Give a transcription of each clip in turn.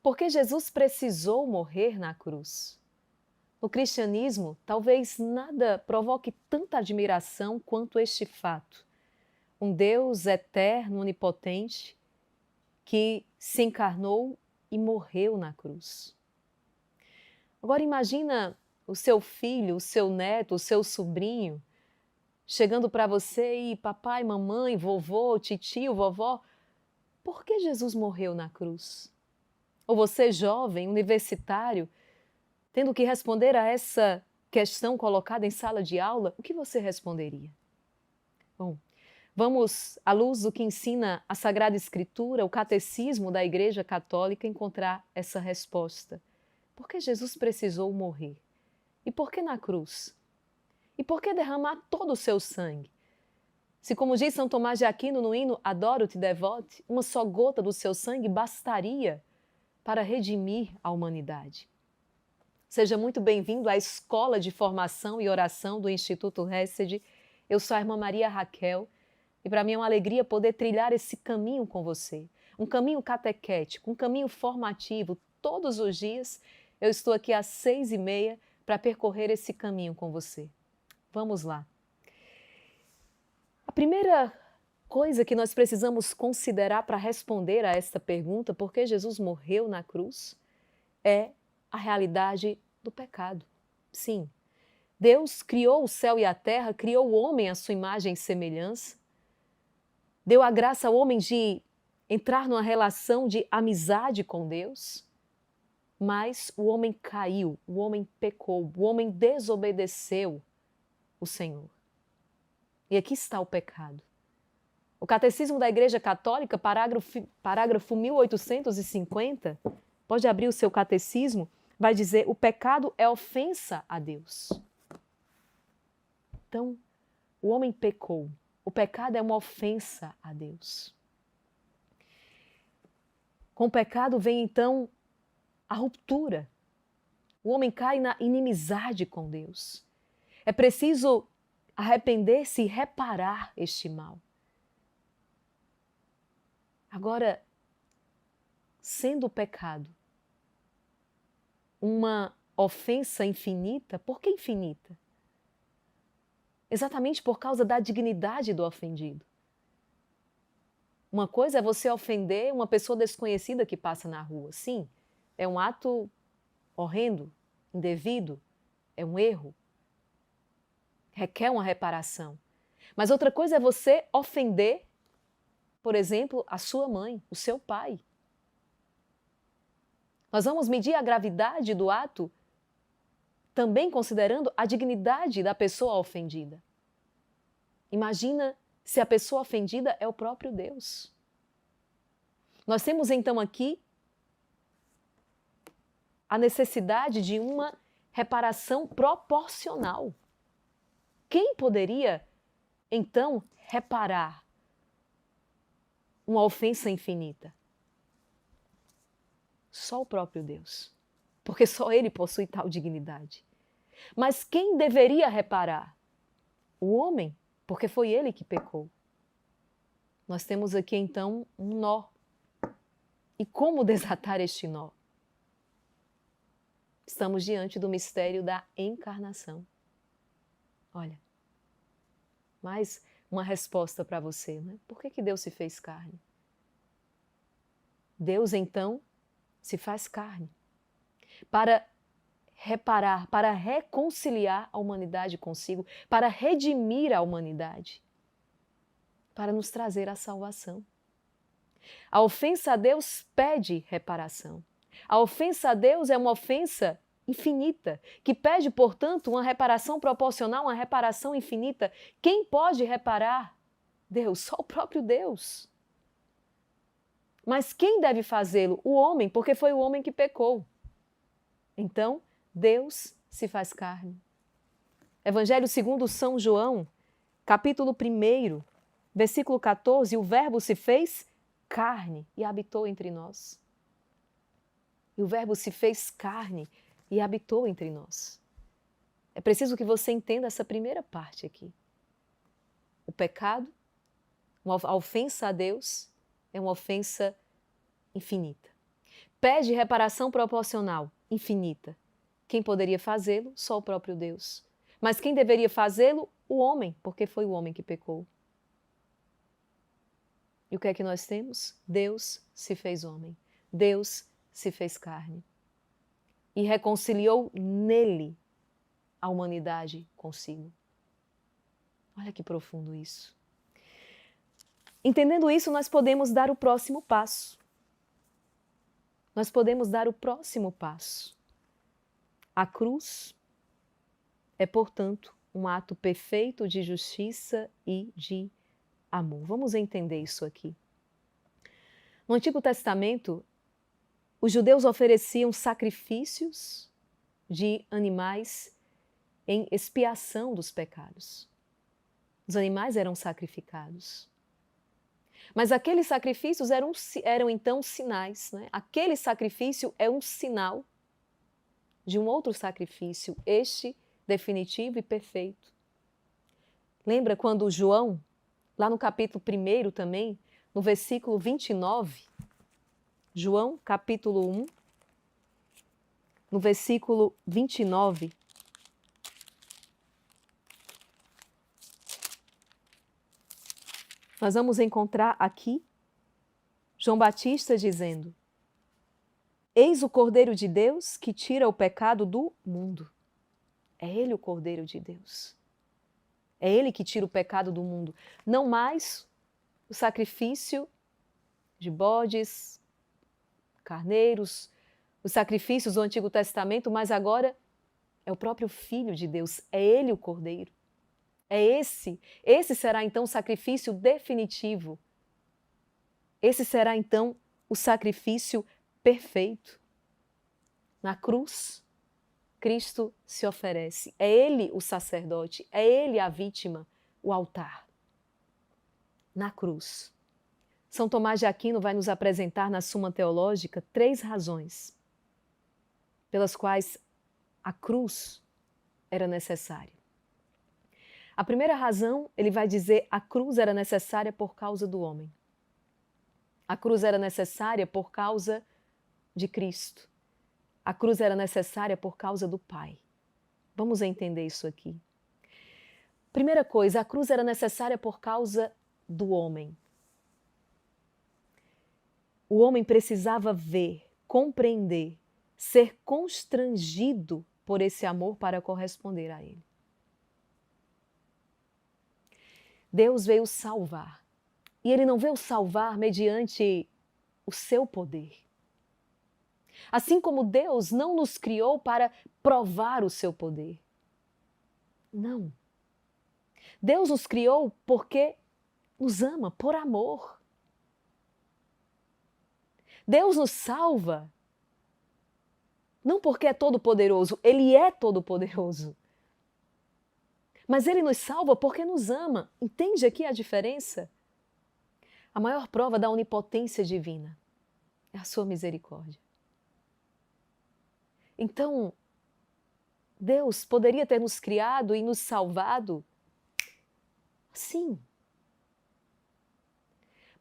Porque Jesus precisou morrer na cruz. No cristianismo, talvez nada provoque tanta admiração quanto este fato. Um Deus eterno, onipotente, que se encarnou e morreu na cruz. Agora imagina o seu filho, o seu neto, o seu sobrinho, chegando para você e papai, mamãe, vovô, titio, vovó, por que Jesus morreu na cruz? Ou você, jovem, universitário, tendo que responder a essa questão colocada em sala de aula, o que você responderia? Bom, vamos, à luz do que ensina a Sagrada Escritura, o Catecismo da Igreja Católica, encontrar essa resposta. Por que Jesus precisou morrer? E por que na cruz? E por que derramar todo o seu sangue? Se, como diz São Tomás de Aquino no hino Adoro-te, Devote, uma só gota do seu sangue bastaria para redimir a humanidade. Seja muito bem-vindo à Escola de Formação e Oração do Instituto Hesed. Eu sou a irmã Maria Raquel e para mim é uma alegria poder trilhar esse caminho com você. Um caminho catequético, um caminho formativo. Todos os dias eu estou aqui às 6h30 para percorrer esse caminho com você. Vamos lá. A primeira coisa que nós precisamos considerar para responder a esta pergunta, por que Jesus morreu na cruz, é a realidade do pecado. Sim, Deus criou o céu e a terra, criou o homem à sua imagem e semelhança, deu a graça ao homem de entrar numa relação de amizade com Deus, mas o homem caiu, o homem pecou, o homem desobedeceu o Senhor. E aqui está o pecado. O Catecismo da Igreja Católica, parágrafo 1850, pode abrir o seu catecismo, vai dizer: o pecado é ofensa a Deus. Então, o homem pecou. O pecado é uma ofensa a Deus. Com o pecado vem, então, a ruptura. O homem cai na inimizade com Deus. É preciso arrepender-se e reparar este mal. Agora, sendo o pecado uma ofensa infinita, por que infinita? Exatamente por causa da dignidade do ofendido. Uma coisa é você ofender uma pessoa desconhecida que passa na rua. Sim, é um ato horrendo, indevido, é um erro, requer uma reparação. Mas outra coisa é você ofender, por exemplo, a sua mãe, o seu pai. Nós vamos medir a gravidade do ato também considerando a dignidade da pessoa ofendida. Imagina se a pessoa ofendida é o próprio Deus. Nós temos então aqui a necessidade de uma reparação proporcional. Quem poderia, então, reparar uma ofensa infinita? Só o próprio Deus, porque só Ele possui tal dignidade. Mas quem deveria reparar? O homem, porque foi ele que pecou. Nós temos aqui então um nó. E como desatar este nó? Estamos diante do mistério da encarnação. Olha, mais uma resposta para você, né? Por que Deus se fez carne? Deus então se faz carne para reparar, para reconciliar a humanidade consigo, para redimir a humanidade, para nos trazer a salvação. A ofensa a Deus pede reparação. A ofensa a Deus é uma ofensa infinita, que pede, portanto, uma reparação proporcional, uma reparação infinita. Quem pode reparar? Deus, só o próprio Deus. Mas quem deve fazê-lo? O homem, porque foi o homem que pecou. Então, Deus se faz carne. Evangelho segundo São João, capítulo 1, versículo 14, o Verbo se fez carne e habitou entre nós. E o Verbo se fez carne e habitou entre nós. É preciso que você entenda essa primeira parte aqui. O pecado, a ofensa a Deus, é uma ofensa infinita. pede reparação proporcional, infinita. Quem poderia fazê-lo? Só o próprio Deus. Mas quem deveria fazê-lo? O homem, porque foi o homem que pecou. E o que é que nós temos? Deus se fez homem. Deus se fez carne. E reconciliou nele a humanidade consigo. Olha que profundo isso. Entendendo isso, nós podemos dar o próximo passo. Nós podemos dar o próximo passo. A cruz é, portanto, um ato perfeito de justiça e de amor. Vamos entender isso aqui. No Antigo Testamento, os judeus ofereciam sacrifícios de animais em expiação dos pecados. Os animais eram sacrificados. Mas aqueles sacrifícios eram então sinais, né? Aquele sacrifício é um sinal de um outro sacrifício, este definitivo e perfeito. Lembra quando João, lá no capítulo 1 também, no versículo 29, João, capítulo 1, no versículo 29, nós vamos encontrar aqui João Batista dizendo: Eis o Cordeiro de Deus que tira o pecado do mundo. É Ele o Cordeiro de Deus. É Ele que tira o pecado do mundo. Não mais o sacrifício de bodes, carneiros, os sacrifícios do Antigo Testamento, mas agora é o próprio Filho de Deus. É Ele o Cordeiro. É esse será então o sacrifício definitivo. Esse será então o sacrifício perfeito. Na cruz, Cristo se oferece. É Ele o sacerdote, é Ele a vítima, o altar. Na cruz. São Tomás de Aquino vai nos apresentar na Suma Teológica 3 razões pelas quais a cruz era necessária. A primeira razão, ele vai dizer, a cruz era necessária por causa do homem. A cruz era necessária por causa de Cristo. A cruz era necessária por causa do Pai. Vamos entender isso aqui. Primeira coisa, a cruz era necessária por causa do homem. O homem precisava ver, compreender, ser constrangido por esse amor para corresponder a ele. Deus veio salvar. E Ele não veio salvar mediante o seu poder. Assim como Deus não nos criou para provar o seu poder. Não. Deus nos criou porque nos ama, por amor. Deus nos salva não porque é todo-poderoso, Ele é todo-poderoso. Mas Ele nos salva porque nos ama. Entende aqui a diferença? A maior prova da onipotência divina é a sua misericórdia. Então, Deus poderia ter nos criado e nos salvado? Sim.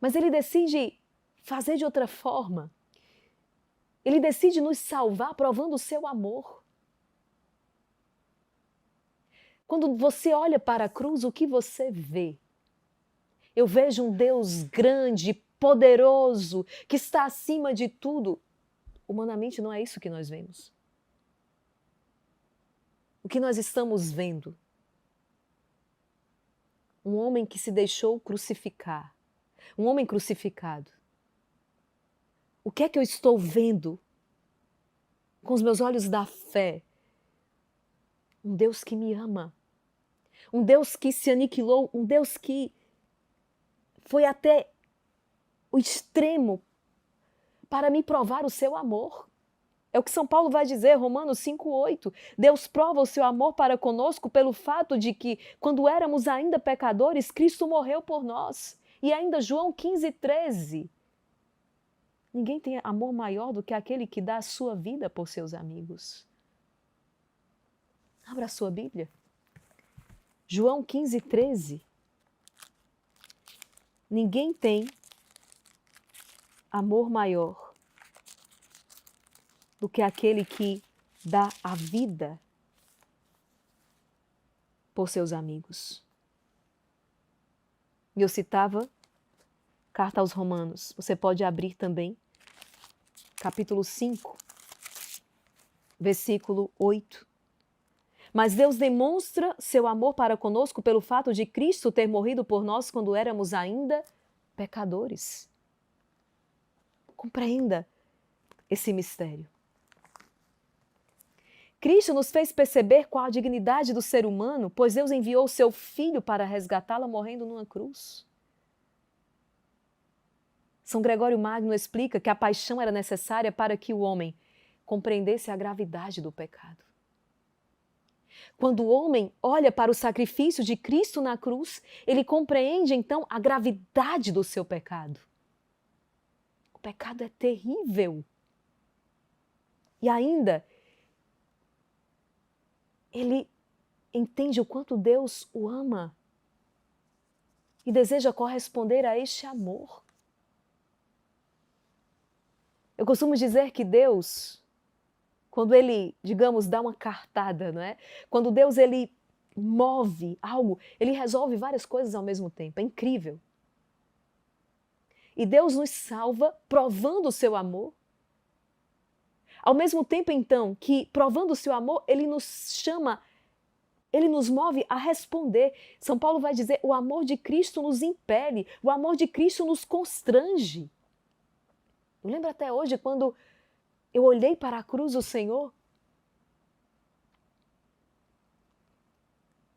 Mas Ele decide fazer de outra forma. Ele decide nos salvar provando o seu amor. Quando você olha para a cruz, o que você vê? Eu vejo um Deus grande, poderoso, que está acima de tudo. Humanamente não é isso que nós vemos. O que nós estamos vendo? Um homem que se deixou crucificar. Um homem crucificado. O que é que eu estou vendo? Com os meus olhos da fé. Um Deus que me ama. Um Deus que se aniquilou. Um Deus que foi até o extremo para me provar o seu amor. É o que São Paulo vai dizer, Romanos 5,8. Deus prova o seu amor para conosco pelo fato de que, quando éramos ainda pecadores, Cristo morreu por nós. E ainda João 15,13. Ninguém tem amor maior do que aquele que dá a sua vida por seus amigos. Abra a sua Bíblia. João 15,13. Ninguém tem amor maior do que aquele que dá a vida por seus amigos. E eu citava Carta aos Romanos. Você pode abrir também, capítulo 5, versículo 8. Mas Deus demonstra seu amor para conosco pelo fato de Cristo ter morrido por nós quando éramos ainda pecadores. Compreenda esse mistério. Cristo nos fez perceber qual a dignidade do ser humano, pois Deus enviou o seu Filho para resgatá-la morrendo numa cruz. São Gregório Magno explica que a paixão era necessária para que o homem compreendesse a gravidade do pecado. Quando o homem olha para o sacrifício de Cristo na cruz, ele compreende então a gravidade do seu pecado. O pecado é terrível. E ainda, ele entende o quanto Deus o ama e deseja corresponder a este amor. Eu costumo dizer que Deus, quando ele, digamos, dá uma cartada, não é? Quando Deus ele move algo, ele resolve várias coisas ao mesmo tempo. É incrível. E Deus nos salva provando o seu amor. Ao mesmo tempo, então, que provando o seu amor, ele nos chama, ele nos move a responder. São Paulo vai dizer, o amor de Cristo nos impele, o amor de Cristo nos constrange. Eu lembro até hoje quando eu olhei para a cruz do Senhor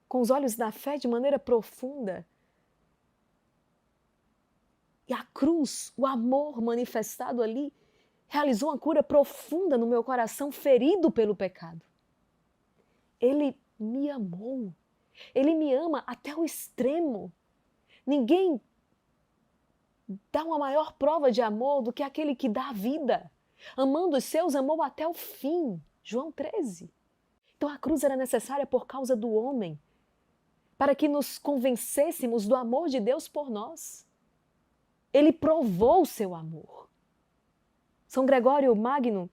com os olhos da fé de maneira profunda. E a cruz, o amor manifestado ali, realizou uma cura profunda no meu coração ferido pelo pecado. Ele me amou. Ele me ama até o extremo. Ninguém dá uma maior prova de amor do que aquele que dá a vida. Amando os seus, amou até o fim. João 13. Então a cruz era necessária por causa do homem, para que nos convencêssemos do amor de Deus por nós. Ele provou o seu amor. São Gregório Magno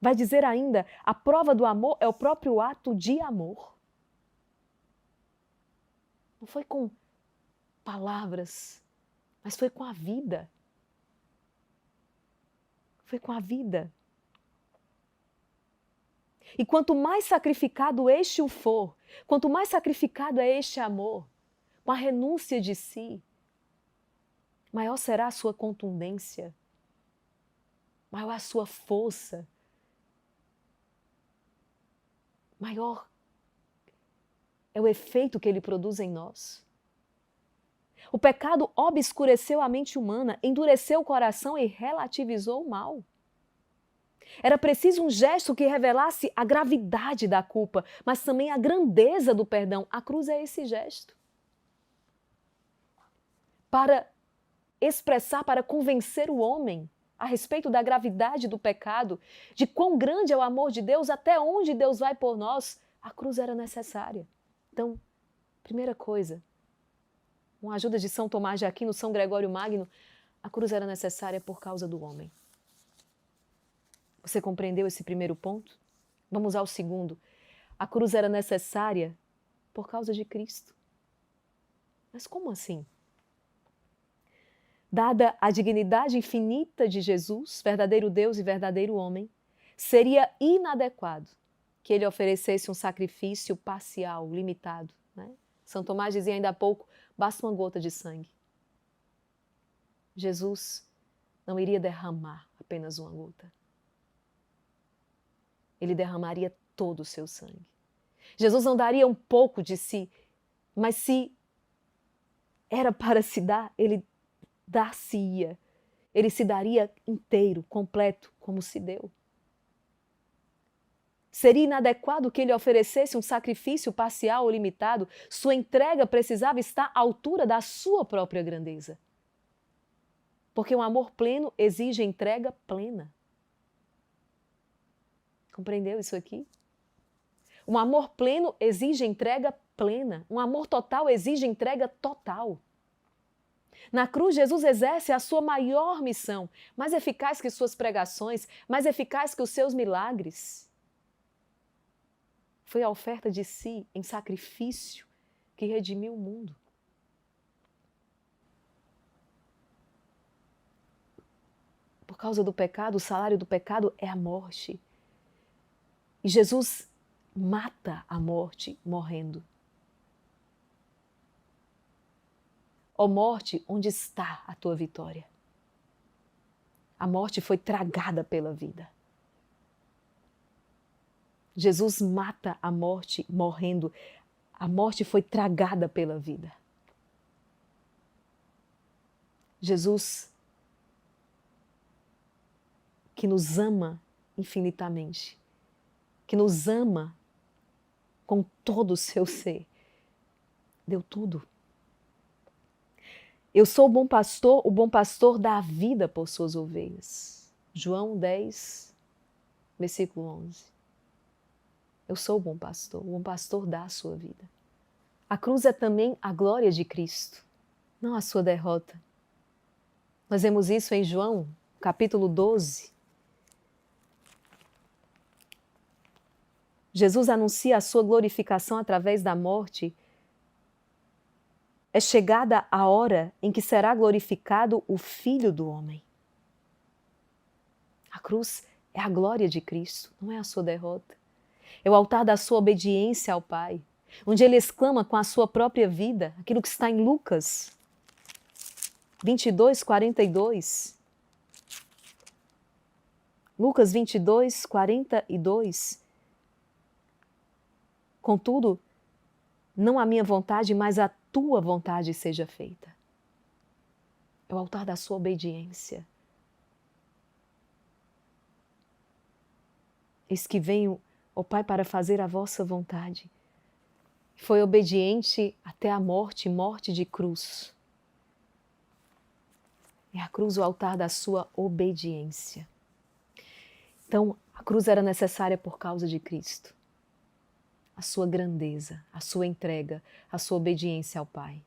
vai dizer ainda, a prova do amor é o próprio ato de amor. Não foi com palavras, mas foi com a vida. Foi com a vida. E quanto mais sacrificado este o for, quanto mais sacrificado é este amor, com a renúncia de si, maior será a sua contundência, maior a sua força, maior é o efeito que ele produz em nós. O pecado obscureceu a mente humana, endureceu o coração e relativizou o mal. Era preciso um gesto que revelasse a gravidade da culpa, mas também a grandeza do perdão. A cruz é esse gesto. Para expressar, para convencer o homem a respeito da gravidade do pecado, de quão grande é o amor de Deus, até onde Deus vai por nós, a cruz era necessária. Então, primeira coisa, com a ajuda de São Tomás de Aquino, São Gregório Magno, a cruz era necessária por causa do homem. Você compreendeu esse primeiro ponto? Vamos ao segundo. A cruz era necessária por causa de Cristo. Mas como assim? Dada a dignidade infinita de Jesus, verdadeiro Deus e verdadeiro homem, seria inadequado que ele oferecesse um sacrifício parcial, limitado, né? São Tomás dizia ainda há pouco, basta uma gota de sangue. Jesus não iria derramar apenas uma gota. Ele derramaria todo o seu sangue. Jesus não daria um pouco de si, mas se era para se dar, ele dar-se-ia. Ele se daria inteiro, completo, como se deu. Seria inadequado que ele oferecesse um sacrifício parcial ou limitado. Sua entrega precisava estar à altura da sua própria grandeza. Porque um amor pleno exige entrega plena. Compreendeu isso aqui? Um amor pleno exige entrega plena. Um amor total exige entrega total. Na cruz, Jesus exerce a sua maior missão, mais eficaz que suas pregações, mais eficaz que os seus milagres. Foi a oferta de si em sacrifício que redimiu o mundo. Por causa do pecado, o salário do pecado é a morte. E Jesus mata a morte morrendo. Ó morte, onde está a tua vitória? A morte foi tragada pela vida. Jesus mata a morte morrendo. A morte foi tragada pela vida. Jesus, que nos ama infinitamente, que nos ama com todo o seu ser, deu tudo. Eu sou o bom pastor dá a vida por suas ovelhas. João 10, versículo 11. Eu sou o bom pastor dá a sua vida. A cruz é também a glória de Cristo, não a sua derrota. Nós vemos isso em João, capítulo 12. Jesus anuncia a sua glorificação através da morte. É chegada a hora em que será glorificado o Filho do Homem. A cruz é a glória de Cristo, não é a sua derrota. É o altar da sua obediência ao Pai, onde ele exclama com a sua própria vida, aquilo que está em Lucas 22, 42. Lucas 22, 42. Contudo, não a minha vontade, mas a tua vontade seja feita. É o altar da sua obediência. Eis que venho, ó Pai, para fazer a vossa vontade. Foi obediente até a morte, morte de cruz. É a cruz o altar da sua obediência. Então, a cruz era necessária por causa de Cristo. A sua grandeza, a sua entrega, a sua obediência ao Pai.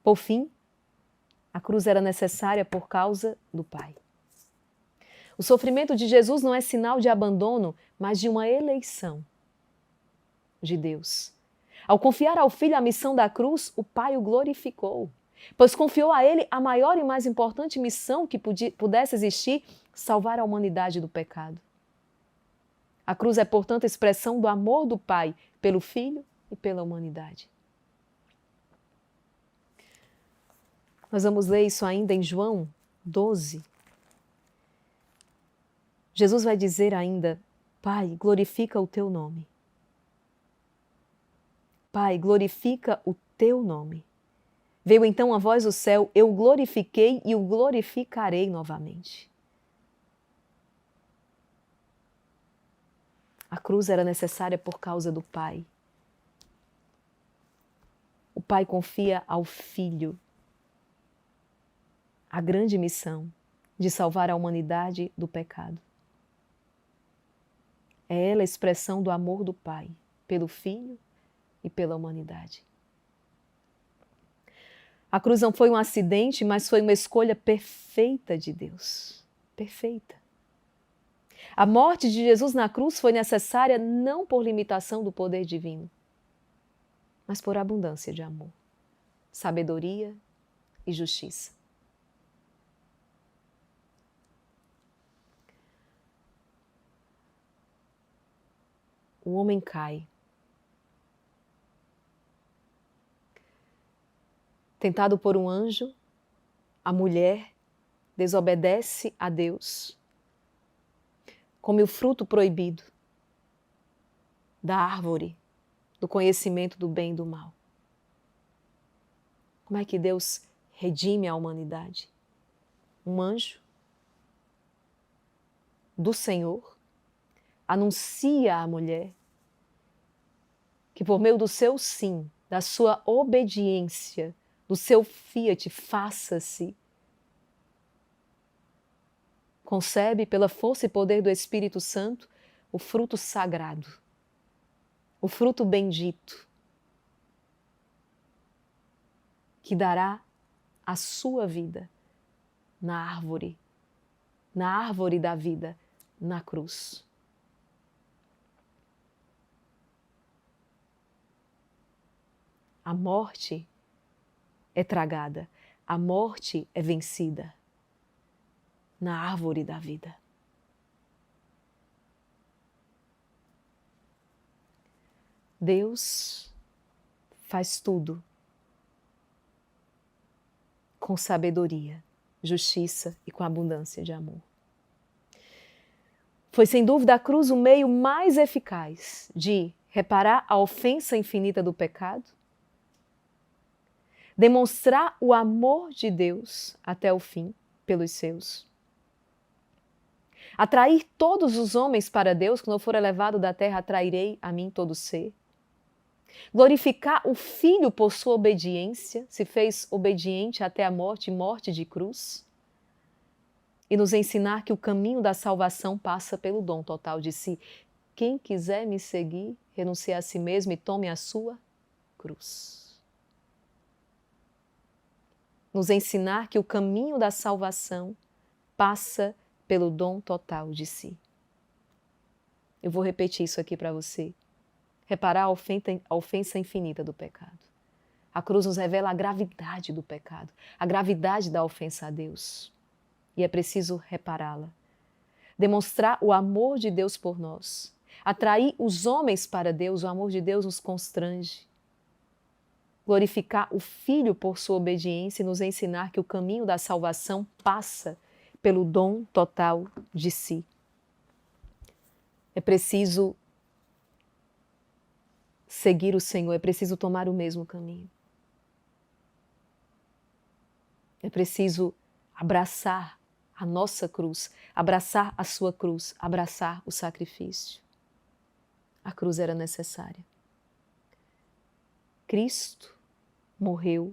Por fim, a cruz era necessária por causa do Pai. O sofrimento de Jesus não é sinal de abandono, mas de uma eleição de Deus. Ao confiar ao Filho a missão da cruz, o Pai o glorificou, pois confiou a ele a maior e mais importante missão que pudesse existir, salvar a humanidade do pecado. A cruz é, portanto, a expressão do amor do Pai pelo Filho e pela humanidade. Nós vamos ler isso ainda em João 12. Jesus vai dizer ainda: Pai, glorifica o teu nome. Pai, glorifica o teu nome. Veio então a voz do céu: eu o glorifiquei e o glorificarei novamente. A cruz era necessária por causa do Pai. O Pai confia ao Filho a grande missão de salvar a humanidade do pecado. É ela a expressão do amor do Pai pelo Filho e pela humanidade. A cruz não foi um acidente, mas foi uma escolha perfeita de Deus. Perfeita. A morte de Jesus na cruz foi necessária não por limitação do poder divino, mas por abundância de amor, sabedoria e justiça. O homem cai. Tentado por um anjo, a mulher desobedece a Deus, come o fruto proibido da árvore do conhecimento do bem e do mal. Como é que Deus redime a humanidade? Um anjo do Senhor anuncia à mulher que por meio do seu sim, da sua obediência, do seu fiat, faça-se, concebe pela força e poder do Espírito Santo o fruto sagrado, o fruto bendito, que dará a sua vida na árvore da vida, na cruz. A morte é tragada, a morte é vencida na árvore da vida. Deus faz tudo com sabedoria, justiça e com abundância de amor. Foi sem dúvida a cruz o meio mais eficaz de reparar a ofensa infinita do pecado, demonstrar o amor de Deus até o fim pelos seus, atrair todos os homens para Deus, quando eu for elevado da terra, atrairei a mim todo ser, glorificar o Filho por sua obediência, se fez obediente até a morte, morte de cruz, e nos ensinar que o caminho da salvação passa pelo dom total de si. Quem quiser me seguir, renuncie a si mesmo e tome a sua cruz. Nos ensinar que o caminho da salvação passa pelo dom total de si. Eu vou repetir isso aqui para você. Reparar a ofensa infinita do pecado. A cruz nos revela a gravidade do pecado, a gravidade da ofensa a Deus. E é preciso repará-la. Demonstrar o amor de Deus por nós. Atrair os homens para Deus, o amor de Deus nos constrange. Glorificar o Filho por sua obediência e nos ensinar que o caminho da salvação passa pelo dom total de si. É preciso seguir o Senhor, é preciso tomar o mesmo caminho. É preciso abraçar a nossa cruz, abraçar a sua cruz, abraçar o sacrifício. A cruz era necessária. Cristo morreu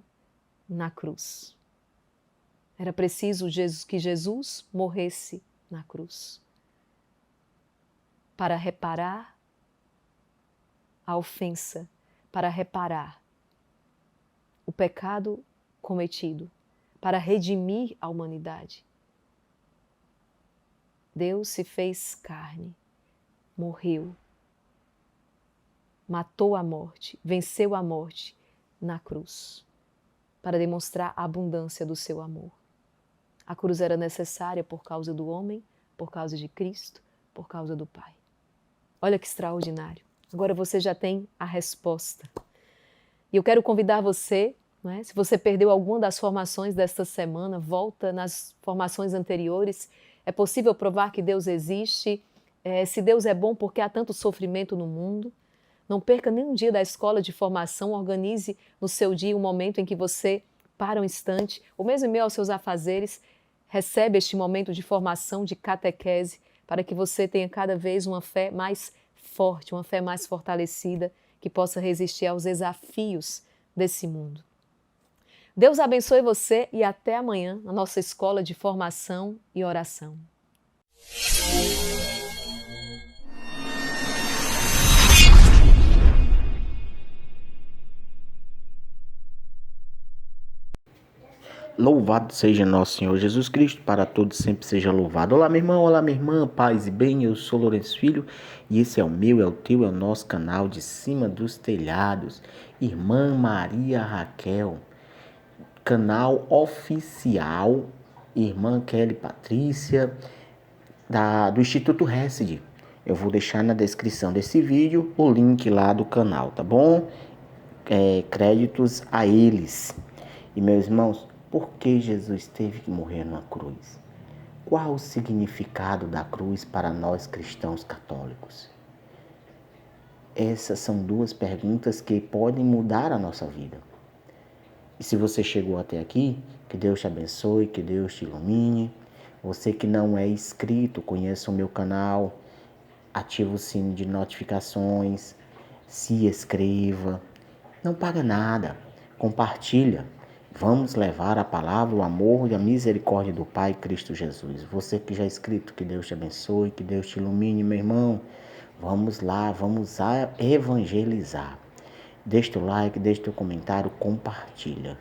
na cruz. Era preciso que Jesus morresse na cruz para reparar a ofensa, para reparar o pecado cometido, para redimir a humanidade. Deus se fez carne, morreu, matou a morte, venceu a morte na cruz, para demonstrar a abundância do seu amor. A cruz era necessária por causa do homem, por causa de Cristo, por causa do Pai. Olha que extraordinário. Agora você já tem a resposta. E eu quero convidar você, não é? Se você perdeu alguma das formações desta semana, volta nas formações anteriores. É possível provar que Deus existe. Se Deus é bom, porque há tanto sofrimento no mundo? Não perca nenhum dia da escola de formação. Organize no seu dia um momento em que você para um instante, ou mesmo em meio aos seus afazeres, recebe este momento de formação, de catequese, para que você tenha cada vez uma fé mais forte, uma fé mais fortalecida, que possa resistir aos desafios desse mundo. Deus abençoe você e até amanhã na nossa escola de formação e oração. Louvado seja nosso Senhor Jesus Cristo, para todos sempre seja louvado. Olá, meu irmão, olá, minha irmã, paz e bem, eu sou Lourenço Filho e esse é o meu, é o teu, é o nosso canal de Cima dos Telhados. Irmã Maria Raquel, canal oficial, irmã Kelly Patrícia, do Instituto Hesed. Eu vou deixar na descrição desse vídeo o link lá do canal, tá bom? Créditos a eles. E meus irmãos, por que Jesus teve que morrer numa cruz? Qual o significado da cruz para nós cristãos católicos? Essas são duas perguntas que podem mudar a nossa vida. E se você chegou até aqui, que Deus te abençoe, que Deus te ilumine. Você que não é inscrito, conheça o meu canal, ative o sino de notificações, se inscreva, não paga nada, compartilha. Vamos levar a palavra, o amor e a misericórdia do Pai Cristo Jesus. Você que já é inscrito, que Deus te abençoe, que Deus te ilumine, meu irmão. Vamos lá, vamos evangelizar. Deixa o like, deixa o comentário, compartilha.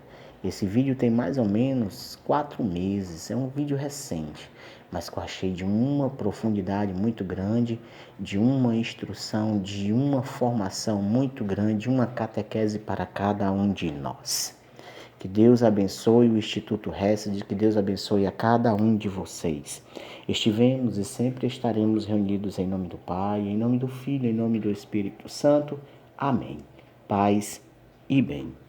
Esse vídeo tem mais ou menos 4 meses, é um vídeo recente, mas que eu achei de uma profundidade muito grande, de uma instrução, de uma formação muito grande, uma catequese para cada um de nós. Que Deus abençoe o Instituto Hesed, que Deus abençoe a cada um de vocês. Estivemos e sempre estaremos reunidos em nome do Pai, em nome do Filho, em nome do Espírito Santo. Amém. Paz e bem.